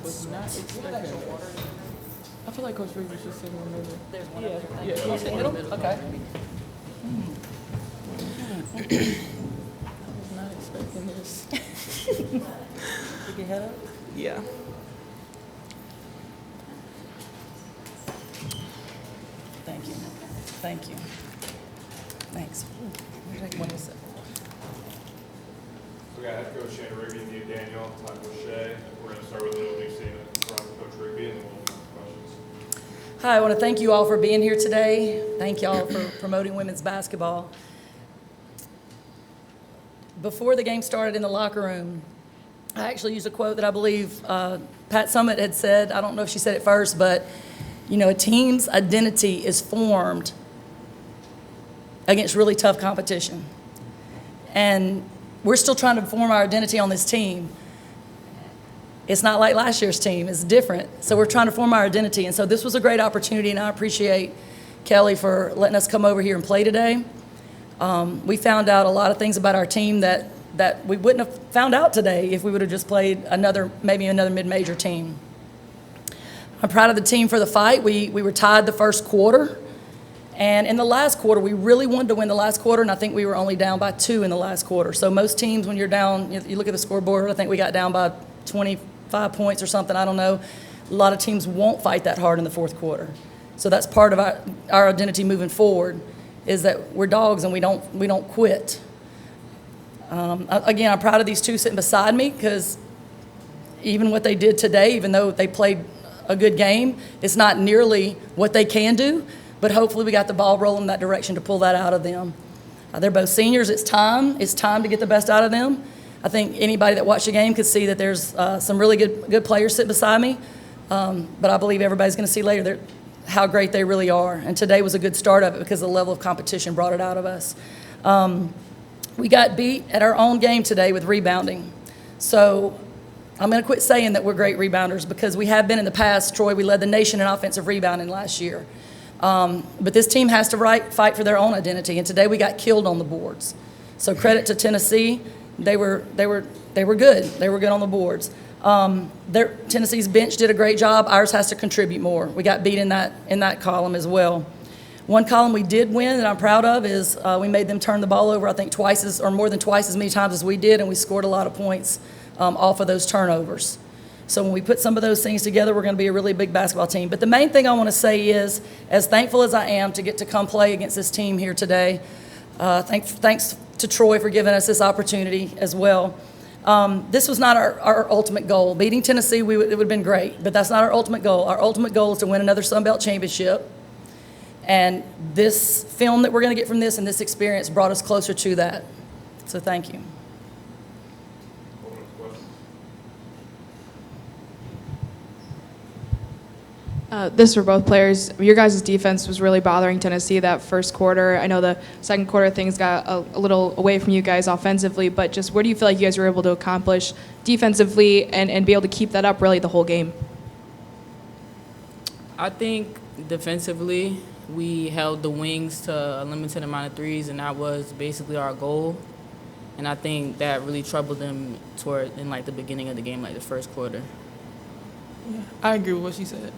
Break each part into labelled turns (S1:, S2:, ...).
S1: was not expecting this. I feel like Coach Rigby should sit in the middle.
S2: There's one
S1: Yeah,
S2: up there.
S1: yeah. You sit in the middle? Okay. I was not expecting this.
S2: Stick your head up.
S1: Yeah.
S2: Thank you. Thank you. Thanks. Take one second.
S3: We got head coach Chanda, Rigby, Nia Daniel, Tai'Sheka. We're going to start with an opening statement from Coach Rigby, and then we'll move to questions.
S2: Hi, I want to thank you all for being here today. Thank y'all for promoting women's basketball. Before the game started in the locker room, I actually used a quote that I believe Pat Summitt had said. I don't know if she said it first, but, you know, a team's identity is formed against really tough competition. And we're still trying to form our identity on this team. It's not like last year's team. It's different. So we're trying to form our identity. And so this was a great opportunity, and I appreciate Kelly for letting us come over here and play today. We found out a lot of things about our team that we wouldn't have found out today if we would have just played maybe another mid-major team. I'm proud of the team for the fight. We were tied the first quarter. And in the last quarter, we really wanted to win the last quarter, and I think we were only down by 2 in the last quarter. So most teams, when you're down, you look at the scoreboard, I think we got down by 25 points or something, I don't know. A lot of teams won't fight that hard in the fourth quarter. So that's part of our identity moving forward, is that we're dogs and we don't quit. Again, I'm proud of these two sitting beside me, because even what they did today, even though they played a good game, it's not nearly what they can do. But hopefully we got the ball rolling in that direction to pull that out of them. They're both seniors. It's time to get the best out of them. I think anybody that watched the game could see that there's some really good players sitting beside me. But I believe everybody's going to see later how great they really are. And today was a good start of it, because the level of competition brought it out of us. We got beat at our own game today with rebounding. So I'm going to quit saying that we're great rebounders, because we have been in the past. Troy, we led the nation in offensive rebounding last year. But this team has to fight for their own identity, and today we got killed on the boards. So credit to Tennessee, they were good. They were good on the boards. Tennessee's bench did a great job. Ours has to contribute more. We got beat in that column as well. One column we did win that I'm proud of is we made them turn the ball over, I think more than twice as many times as we did, and we scored a lot of points off of those turnovers. So when we put some of those things together, we're going to be a really big basketball team. But the main thing I want to say is, as thankful as I am to get to come play against this team here today, thanks to Troy for giving us this opportunity as well. This was not our ultimate goal. Beating Tennessee, it would have been great, but that's not our ultimate goal. Our ultimate goal is to win another Sun Belt championship. And this film that we're going to get from this and this experience brought us closer to that. So thank you.
S4: This for both players. Your guys' defense was really bothering Tennessee that first quarter. I know the second quarter things got a little away from you guys offensively, but just what do you feel like you guys were able to accomplish defensively and be able to keep that up really the whole game?
S1: I think defensively, we held the wings to a limited amount of threes, and that was basically our goal. And I think that really troubled them in like the beginning of the game, like the first quarter. Yeah, I agree with what she said.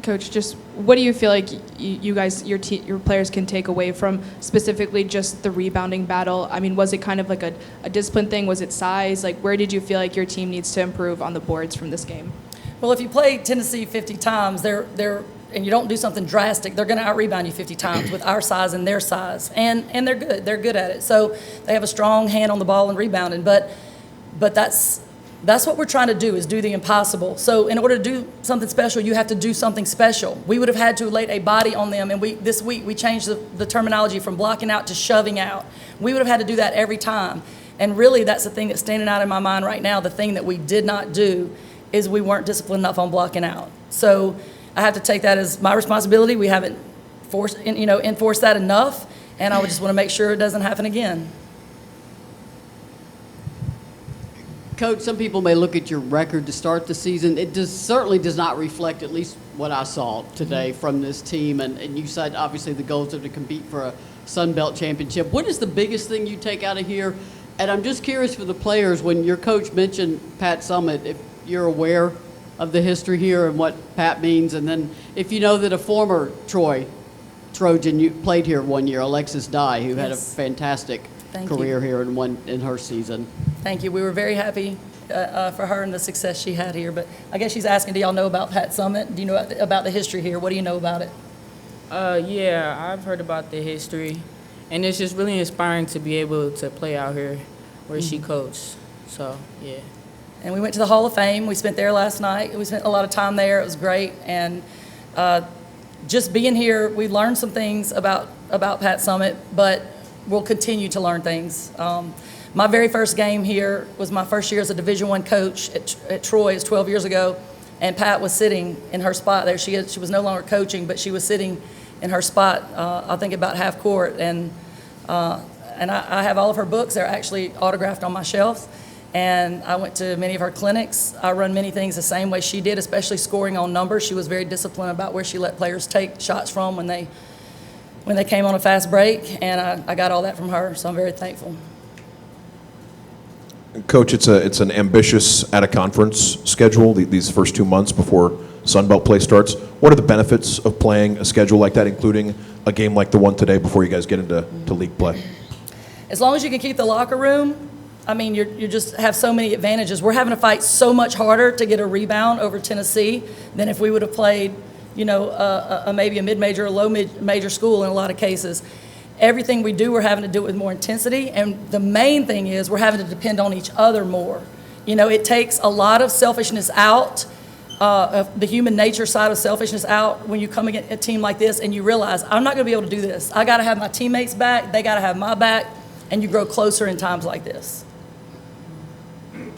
S4: Coach, just what do you feel like you guys, your players can take away from specifically just the rebounding battle? I mean, was it kind of like a discipline thing? Was it size? Like, where did you feel like your team needs to improve on the boards from this game?
S2: Well, if you play Tennessee 50 times, and you don't do something drastic, they're going to out-rebound you 50 times with our size and their size. And they're good. They're good at it. So they have a strong hand on the ball and rebounding. But that's what we're trying to do, is do the impossible. So in order to do something special, you have to do something special. We would have had to lay a body on them, and this week we changed the terminology from blocking out to shoving out. We would have had to do that every time. And really, that's the thing that's standing out in my mind right now. The thing that we did not do is we weren't disciplined enough on blocking out. So I have to take that as my responsibility. We haven't enforced that enough, and I would just want to make sure it doesn't happen again.
S5: Coach, some people may look at your record to start the season. It certainly does not reflect, at least what I saw today from this team. And you said, obviously, the goals are to compete for a Sun Belt championship. What is the biggest thing you take out of here And I'm just curious for the players, when your coach mentioned Pat Summitt, if you're aware of the history here and what Pat means, and then if you know that a former Trojan you played here one year, Alexis Dye, who had a
S2: Yes.
S5: fantastic
S2: Thank
S5: career
S2: you.
S5: here in her season.
S2: Thank you. We were very happy for her and the success she had here. But I guess she's asking, do y'all know about Pat Summitt? Do you know about the history here? What do you know about it?
S1: Yeah, I've heard about the history, and it's just really inspiring to be able to play out here where she coached. So, yeah.
S2: And we went to the Hall of Fame. We spent there last night. We spent a lot of time there. It was great. And just being here, we learned some things about Pat Summitt, but we'll continue to learn things. My very first game here was my first year as a Division I coach at Troy. It was 12 years ago, and Pat was sitting in her spot there. She was no longer coaching, but she was sitting in her spot, I think about half court. And I have all of her books. They're actually autographed on my shelf. And I went to many of her clinics. I run many things the same way she did, especially scoring on numbers. She was very disciplined about where she let players take shots from when they came on a fast break, and I got all that from her, so I'm very thankful.
S6: Coach, it's an ambitious out-of-conference schedule these first 2 months before Sun Belt play starts. What are the benefits of playing a schedule like that, including a game like the one today before you guys get into league play?
S2: As long as you can keep the locker room, I mean, you just have so many advantages. We're having to fight so much harder to get a rebound over Tennessee than if we would have played, maybe a mid-major or low-major school in a lot of cases. Everything we do, we're having to do it with more intensity, and the main thing is we're having to depend on each other more. It takes a lot of selfishness out, of the human nature side of selfishness out when you come against a team like this and you realize, I'm not going to be able to do this. I got to have my teammates back, they got to have my back, and you grow closer in times like this.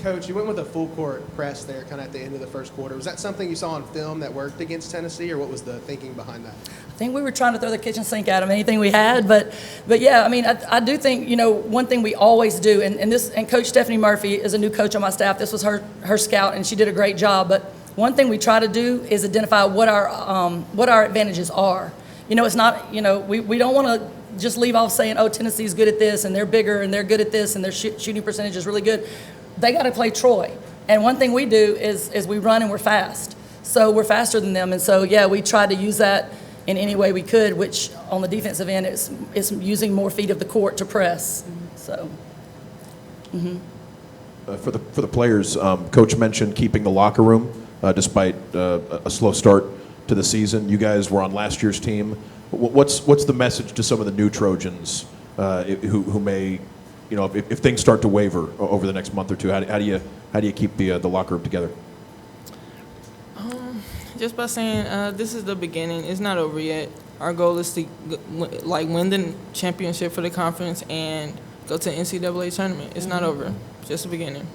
S7: Coach, you went with a full court press there kind of at the end of the first quarter. Was that something you saw on film that worked against Tennessee, or what was the thinking behind that?
S2: I think we were trying to throw the kitchen sink at them, anything we had, but yeah, I mean, I do think, one thing we always do, and Coach Stephanie Murphy is a new coach on my staff. This was her scout, and she did a great job, but one thing we try to do is identify what our advantages are. It's not, we don't want to just leave off saying, oh, Tennessee's good at this, and they're bigger, and they're good at this, and their shooting percentage is really good. They got to play Troy. And one thing we do is we run and we're fast. So we're faster than them. And so, yeah, we tried to use that in any way we could, which on the defensive end is using more feet of the court to press. So.
S6: For the players, Coach mentioned keeping the locker room despite a slow start to the season. You guys were on last year's team. What's the message to some of the new Trojans who may, if things start to waver over the next month or two, how do you keep the locker room together?
S8: Just by saying this is the beginning. It's not over yet. Our goal is to win the championship for the conference and go to the NCAA tournament. It's not over. Just the beginning.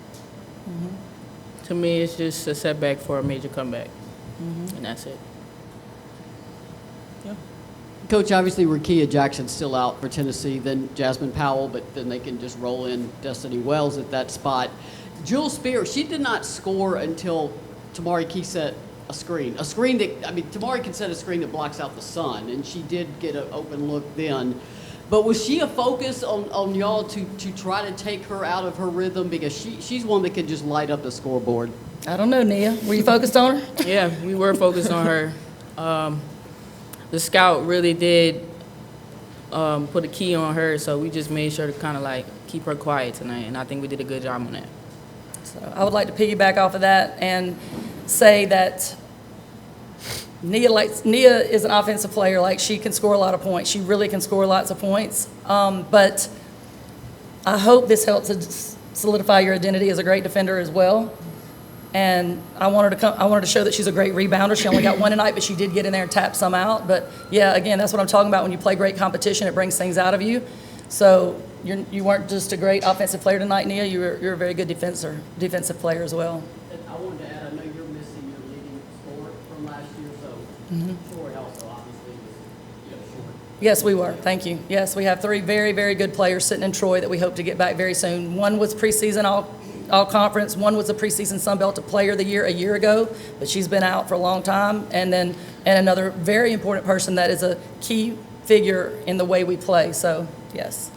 S1: To me, it's just a setback for a major comeback, and that's it.
S8: Yeah.
S5: Coach, obviously Rakia Jackson's still out for Tennessee, then Jasmine Powell, but then they can just roll in Destiny Wells at that spot. Jewel Spear, she did not score until Tamari Key set a screen that, Tamari can set a screen that blocks out the sun, and she did get an open look then. But was she a focus on y'all to try to take her out of her rhythm? Because she's one that can just light up the scoreboard.
S2: I don't know, Nia. Were you focused on her?
S1: Yeah, we were focused on her. The scout really did put a key on her, so we just made sure to kind of keep her quiet tonight, and I think we did a good job on that.
S2: So I would like to piggyback off of that and say that Nia is an offensive player. She can score a lot of points. She really can score lots of points. But I hope this helps to solidify your identity as a great defender as well. And I want her to show that she's a great rebounder. She only got one tonight, but she did get in there and tap some out. But yeah, again, that's what I'm talking about. When you play great competition, it brings things out of you. So you weren't just a great offensive player tonight, Nia. You're a very good defensive player as well.
S5: I wanted to add, I know you're missing your leading scorer from last year, so Troy also obviously was short.
S2: Yes, we were. Thank you. Yes, we have 3 very, very good players sitting in Troy that we hope to get back very soon. One was preseason all-conference. One was a preseason Sun Belt Player of the Year a year ago, but she's been out for a long time. And another very important person that is a key figure in the way we play. So, yes.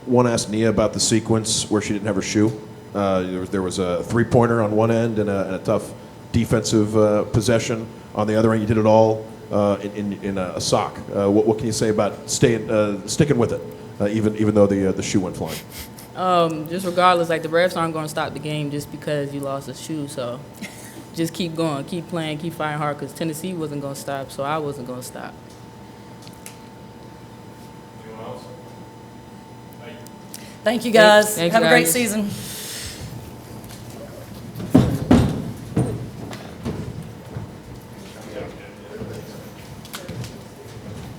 S6: Want to ask Nia about the sequence where she didn't have her shoe. There was a three-pointer on one end and a tough defensive possession on the other end. You did it all in a sock. What can you say about sticking with it, even though the shoe went flying?
S1: Just regardless, like the refs aren't going to stop the game just because you lost a shoe. So just keep going, keep playing, keep fighting hard because Tennessee wasn't going to stop, so I wasn't going to stop.
S3: Anyone else? Thank you.
S2: Thank you, guys.
S1: Thanks,
S2: Have a great
S1: guys.
S2: season.